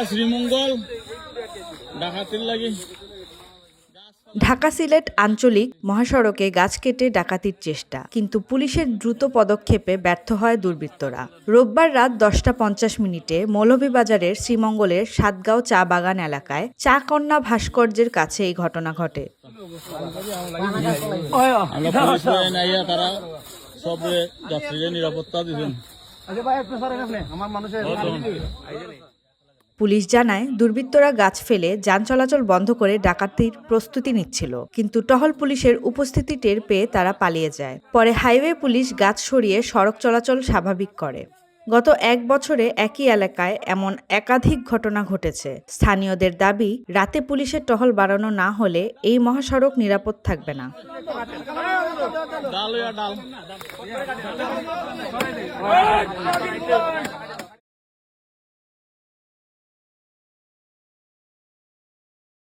শ্রীমঙ্গল ডাকাতির লাগি ঢাকা সিলেট আঞ্চলিক মহাসড়কে গাছ কেটে ডাকাতির চেষ্টা, কিন্তু পুলিশের দ্রুত পদক্ষেপে ব্যর্থ হয় দুর্বৃত্তরা। রোববার রাত 10:50 মৌলভীবাজারের শ্রীমঙ্গলের সাতগাঁও চা বাগান এলাকায় চা কন্যা ভাস্কর্যের কাছে এই ঘটনা ঘটে। তারা সব যাত্রীদের নিরাপত্তা দিবেন। পুলিশ জানায়, দুর্বৃত্তরা গাছ ফেলে যান চলাচল বন্ধ করে ডাকাতির প্রস্তুতি নিচ্ছিল, কিন্তু টহল পুলিশের উপস্থিতি টের পেয়ে তারা পালিয়ে যায়। পরে হাইওয়ে পুলিশ গাছ সরিয়ে সড়ক চলাচল স্বাভাবিক করে। গত 1 বছরে একই এলাকায় এমন একাধিক ঘটনা ঘটেছে। স্থানীয়দের দাবি, রাতে পুলিশের টহল বাড়ানো না হলে এই মহাসড়ক নিরাপদ থাকবে না।